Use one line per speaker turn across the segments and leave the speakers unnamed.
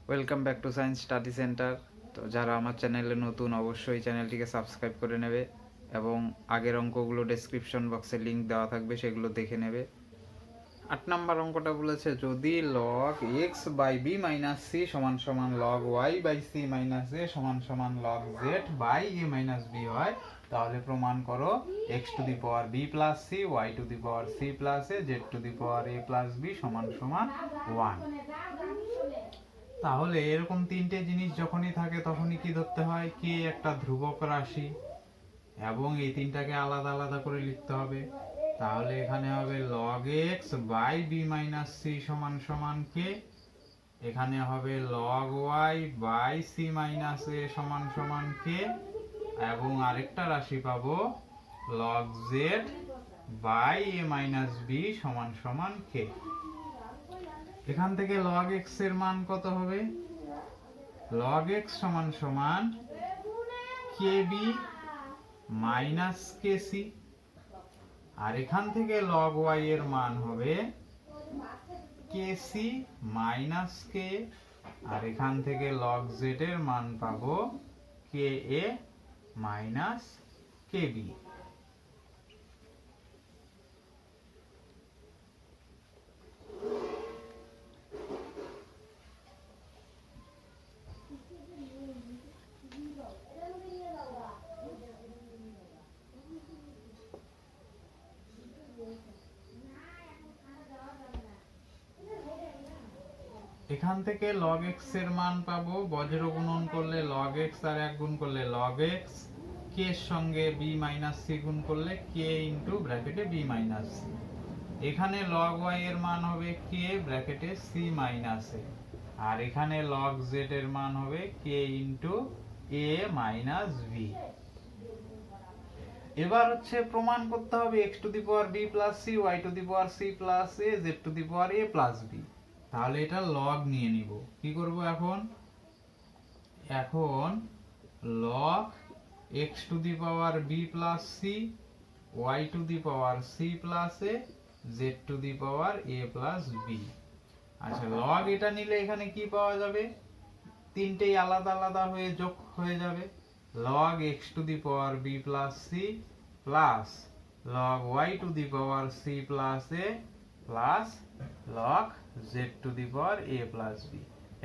Welcome back to science study centre. তো যারা আমার চ্যানেলে নতুন অবশ্যই চ্যানেলটিকে সাবস্ক্রাইব করে নেবে এবং আগের অঙ্কগুলো ডেসক্রিপশন বক্সে লিঙ্ক দেওয়া থাকবে, সেগুলো দেখে নেবে। 8 নম্বর অঙ্কটা বলেছে যদি log x by b minus c সমান সমান log y by c minus a সমান সমান log z by a minus b হয়, তাহলে প্রমাণ করো x to the power b plus c y to the power c plus a z to the power a plus b সমান সমান 1। তাহলে এরকম তিনটে জিনিস যখনই থাকে তখনই কি ধরতে হয়, কে একটা ধ্রুবক রাশি এবং এই তিনটাকে আলাদা আলাদা করে লিখতে হবে। তাহলে এখানে হবে log x by b minus c সমান সমান কে, এখানে হবে log y by c minus a সমান সমান কে, এবং আরেকটা রাশি পাবো log z by a minus b সমান সমান কে। এখান থেকে log x এর মান কত হবে? log x সমান সমান kb মাইনাস kc, আর এখান থেকে log y এর মান হবে kc মাইনাস k, আর এখান থেকে log z এর মান পাবো ka মাইনাস kb। এখান থেকে log x এর মান পাবো, বজ্র গুণন করলে log x আর 1 গুণ করলে log x, k এর সঙ্গে b মাইনাস c গুণ করলে k ইনটু ব্র্যাকেটে b মাইনাস c। এখানে log y এর মান হবে k ব্র্যাকেটে c মাইনাস a, আর এখানে log z এর মান হবে k into a minus b। এবার হচ্ছে প্রমাণ করতে হবে x to the power b plus c y to the power c plus a z to the power a plus b। তাহলে এটা লগ নিয়ে নিব। কি করব এখন? এখন log x to the power b plus c y to the power c plus a z to the power a plus b। আচ্ছা, log এটা নিলে এখানে কি পাওয়া যাবে? তিনটেই আলাদা আলাদা হয়ে যোগ হয়ে যাবে। log x to the power b plus c plus log y to the power c plus a plus log z to the power a plus b।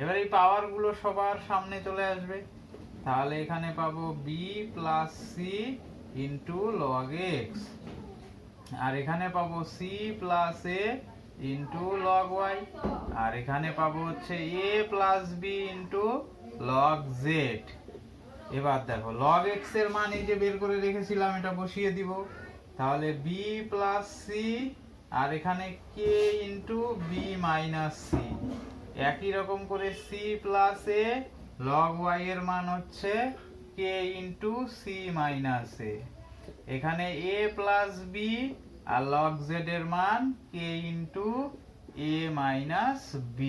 এবার এই পাওয়ার গুলো সবার সামনে চলে আসবে, তাহলে এখানে পাবো b plus c into log x, আর এখানে পাবো c plus a into log y, আর এখানে পাবো হচ্ছে a plus b into log z। এবার দেখো log x এর মান এই যে বের করে রেখেছিলাম, এটা বসিয়ে দিব। তাহলে b প্লাস c আর এখানে k into b minus c, একই রকম করে c plus a, log y এর মান হচ্ছে k into c minus a, এখানে a প্লাস b আর log z এর মান k into a minus b।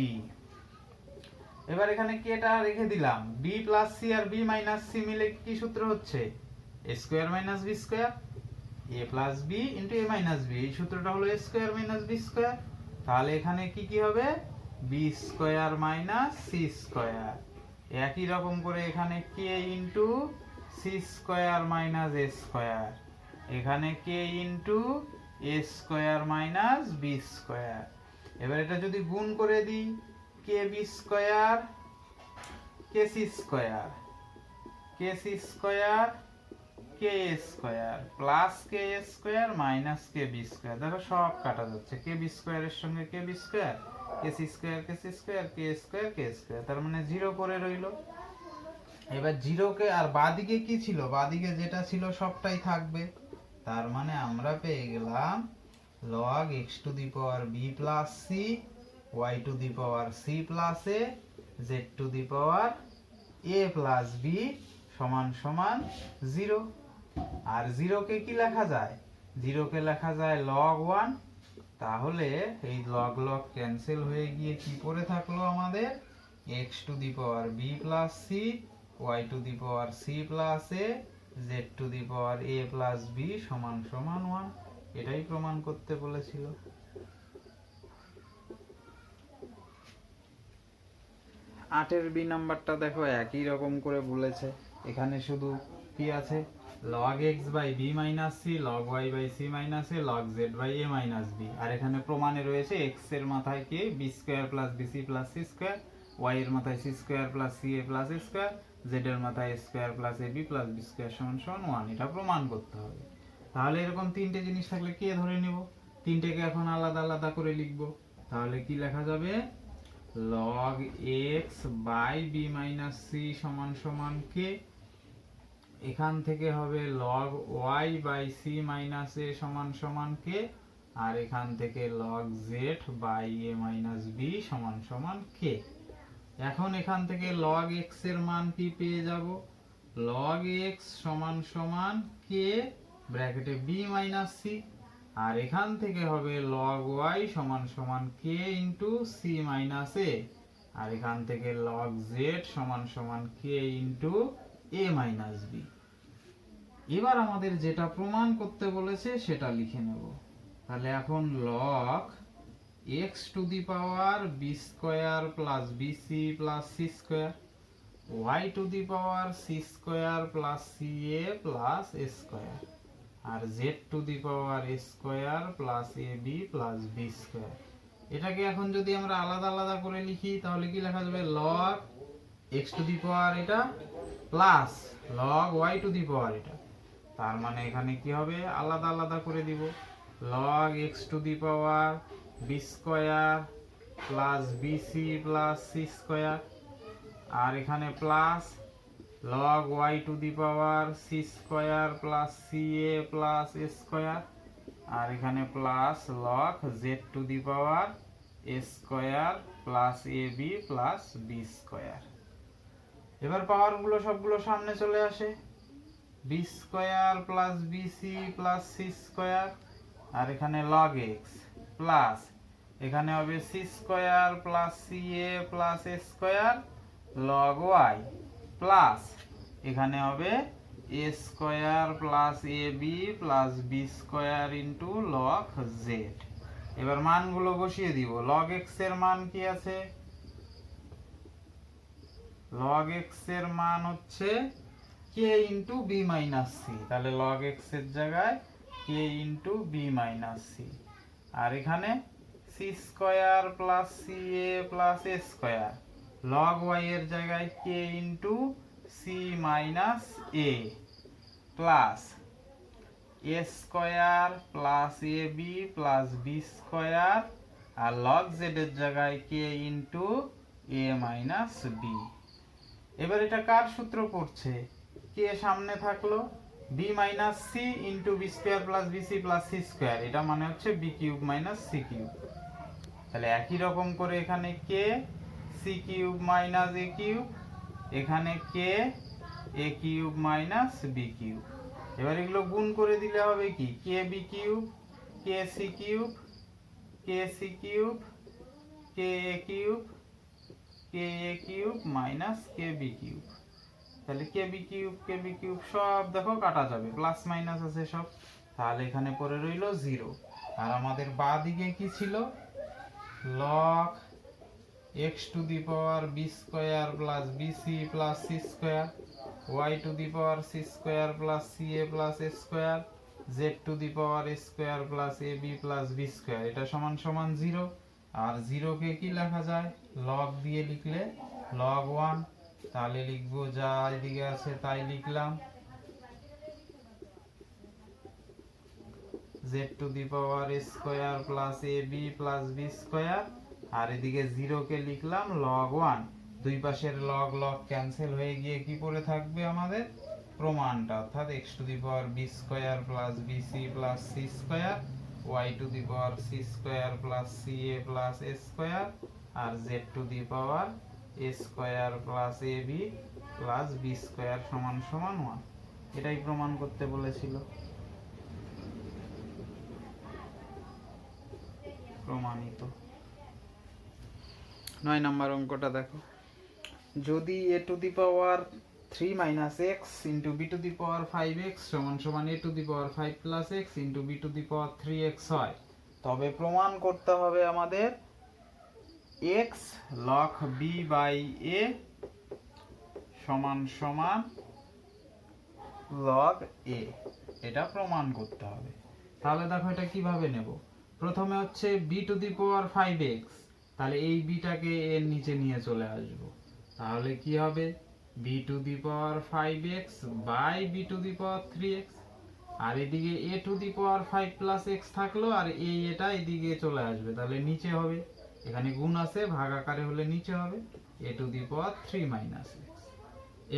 এবার এখানে কেটা রেখে দিলাম, b প্লাস c আর b মাইনাস c মিলে কি সূত্র হচ্ছে? a square minus b square, a plus b into a minus b, এই সূত্রটা হলো a square minus b square. তাহলে এখানে কি কি হবে? b square minus c square. একই রকম করে এখানে k into c square minus a square, এখানে k into a square minus b square. এবার এটা যদি গুণ করে দিই, kb square kc square kc square k square plus k square minus কে বি স্কয়ার। দেখো সব কাটা যাচ্ছে, কে বি স্কয়ারের সঙ্গে k b square, k c square k c square, k square k square, তার মানে 0 পড়ে রইলো। এবার 0 কে, আর বাদিকে কি ছিল? বাদিকে যেটা ছিল সবটাই থাকবে। তার মানে আমরা পেয়ে গেলাম log x to the power b plus c y to the power c plus a z to the power a plus b সমান সমান 0। আর 0 কে কি লেখা যায়? 0 কে লেখা যায় log 1। তাহলে এই log log ক্যান্সেল হয়ে গিয়ে কি পড়ে থাকলো আমাদের? x to the power b plus c y to the power c plus a z to the power a plus b সমান সমান 1। এটাই প্রমাণ করতে বলেছিল। 8-এর বি নাম্বারটা দেখো একই রকম করে বলেছে। এখানে শুধু কি আছে, log x by b minus c, log y by c minus a, log z by a minus b. আর এখানে প্রমাণে রয়েছে x এর মাথায় কে b square plus BC plus C square, y এর মাথায় সি স্কোয়ার প্লাস সি এ plus এ square, z এর মাথায় a square plus A B plus B square সমান সমান 1। এটা প্রমাণ করতে হবে। তাহলে এরকম তিনটে জিনিস থাকলে কে ধরে নেব, তিনটেকে এখন আলাদা আলাদা করে লিখব। তাহলে কি লেখা যাবে, log x by b minus c সমান সমান কে, এখান থেকে হবে log y by c minus a সমান সমান কে, আর এখান থেকে log z by a minus b সমান সমান কে। এখন এখান থেকে log x এর মান কি পেয়ে যাব, log x সমান সমান কে ব্র্যাকেটে বি মাইনাস সি, আর এখান থেকে হবে log y সমান সমান কে ইন্টু সি মাইনাস এ, আর এখান থেকে log z সমান সমান কে ইন্টু এ মাইনাস বি। এবার আমাদের যেটা প্রমাণ করতে বলেছে সেটা লিখে নেব। তাহলে এখন log x to the power B square plus BC plus C square, y to the power C square plus C A plus A square, আর z to the power A square plus A B plus B square. এটাকে এখন যদি আমরা আলাদা আলাদা করে লিখি তাহলে কি লেখা যাবে, log x to the power এটা plus log y to the power এটা। তার মানে এখানে কি হবে, আলাদা আলাদা করে দিব, log x to the power B square plus BC plus C square, আর এখানে plus log y to the power C square plus C A plus A square, আর এখানে plus log z to the power A square plus A B plus B square. এবার power গুলো সবগুলো সামনে চলে আসে, b square plus BC plus C square, আর এখানে log x প্লাস এখানে হবে সি স্কোয়ার প্লাস সি এ প্লাস এ স্কোয়ার log y প্লাস এখানে হবে a square plus A B plus B square into log z। এবার মানগুলো বসিয়ে দিব। log x এর মান কি আছে, log x এর মান হচ্ছে k into b minus c, তাহলে log x এর জায়গায় k into b minus c, আর এখানে সি স্কোয়ার প্লাস সি এ প্লাস এ স্কোয়ার, log y এর জায়গায় k into c minus a plus A square plus A B plus B square, আর log z এর জায়গায় k into a minus b. এবার এটা কার সূত্র পড়ছে, কে সামনে থাকলো, b minus c into b square plus BC plus C square, এটা মানে হচ্ছে B cube minus C cube. তাহলে একই রকম করে এখানে K C cube minus A cube, এখানে K A cube minus B cube. এবার এগুলো গুণ করে দিলে হবে কি, K B cube K C cube K C cube K A cube K A cube minus K B cube. তাহলে K B cube সব দেখো কাটা যাবে, প্লাস মাইনাস আছে সব, তাহলে এখানে পড়ে রইল 0। আর আমাদের বাঁ দিকে কি ছিল, log x to the power B square plus BC plus C square, y to the power C square plus C A plus A square, z to the power A square plus A B plus B square, এটা সমান সমান 0। আর 0 কে কি লেখা যায়, log দিয়ে লিখলে log 1, তাহলে লিখবো যা এদিকে আছে তাই লিখলাম, z to the power A square plus A B plus B square, আর এদিকে 0 কে লিখলাম log 1। দুই পাশের log log ক্যান্সেল হয়ে গিয়ে কি পড়ে থাকবে আমাদের প্রমাণটা, অর্থাৎ x to the power B square plus BC plus C square, y to the power C square plus C A plus A square, আর z to the power A square plus A B plus B square সমান সমান 1। এটাই প্রমাণ করতে বলেছিল। প্রমাণিত। 9 নম্বর অঙ্কটা দেখো, যদি a to the power 3 minus X into B to the power 5x সমান সমান a to the power 5 plus X into B to the power 3x হয়, তবে প্রমাণ করতে হবে আমাদের X log B by A সমান সমান লগ এ, এটা প্রমাণ করতে হবে। তাহলে দেখো এটা কিভাবে নেব। প্রথমে হচ্ছে B to the power 5x, তাহলে এই বিটাকে এর নিচে নিয়ে চলে আসব। তাহলে কি হবে b to the power 5x by b to the power 3x, আর এদিকে a to the power 5 plus x থাকলো, আর এটা এদিকে চলে আসবে, তাহলে নিচে হবে। এখানে গুণ আছে, ভাগ আকারে হলে নিচে হবে a to the power 3 minus x.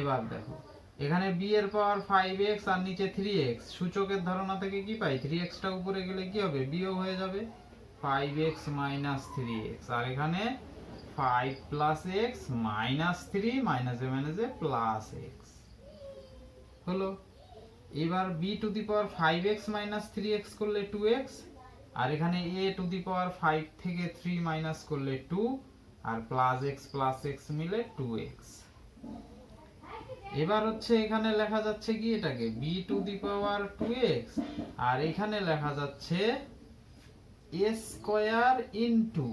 এবার দেখো এখানে বি এর পাওয়ার 5x আর নিচে 3x, সূচকের ধারণা থেকে কি পাই 3x টা উপরে গেলে কি হবে বিয়োগ হয়ে যাবে 5x মাইনাস 3x, আর এখানে 5 প্লাস x মাইনাস 3 মাইনাসে প্লাস x হলো। এবার b to the power 5x minus 3x করলে 2x, আর এখানে a টু দি পাওয়ার 5 থেকে 3 মাইনাস করলে 2, আর প্লাস x মিলে 2x। এবার হচ্ছে এখানে লেখা যাচ্ছে কি এটাকে b to the power 2x, আর এখানে লেখা যাচ্ছে a square into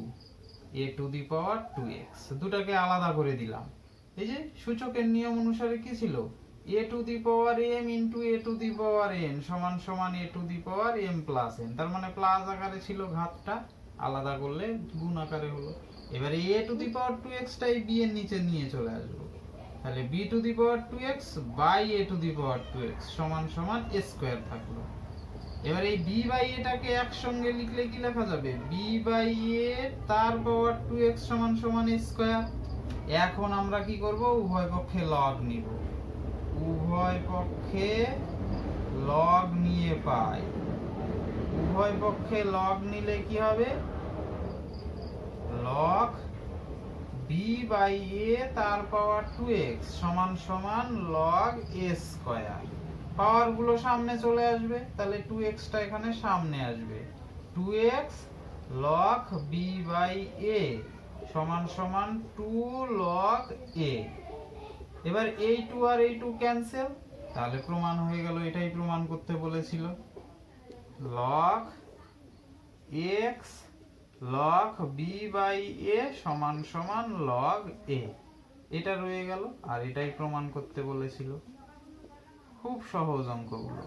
a to the power 2x, দুটাকে আলাদা করে দিলাম। এই যে সূচকের নিয়ম অনুসারে কি ছিল a to the power m into a to the power n সমান সমান a to the power m plus n, তার মানে প্লাস আকারে ছিল ঘাতটা, আলাদা করলে গুণ আকারে হলো। এবারে a to the power 2x টাই b এর নিচে নিয়ে চলে আসবো, তাহলে b to the power 2x by a to the power 2x সমান সমান a স্কয়ার থাকলো। এবার এই b বাই এটাকে একসঙ্গে লিখলে কি লেখা যাবে b বাই a তার পাওয়ার 2x সমান সমান a স্কয়ার। এখন আমরা কি করব উভয় পক্ষে লগ নিব, উভয় পক্ষে লগ নিয়ে পাই, উভয় পক্ষে লগ নিলে কি হবে লগ b বাই a তার পাওয়ার 2x সমান সমান log a স্কয়ার। পাওয়ার গুলো সামনে চলে আসবে, তাহলে 2x টা এখানে সামনে আসবে, 2x log b by a সমান সমান 2 log a। এবার এই 2 আর এই 2 ক্যান্সেল, তাহলে প্রমাণ হয়ে গেল, এটাই প্রমাণ করতে বলেছিল log x log b by a সমান সমান log a, এটা রয়ে গেল, আর এটাই প্রমাণ করতে বলেছিল। খুব সহজ অঙ্কগুলো।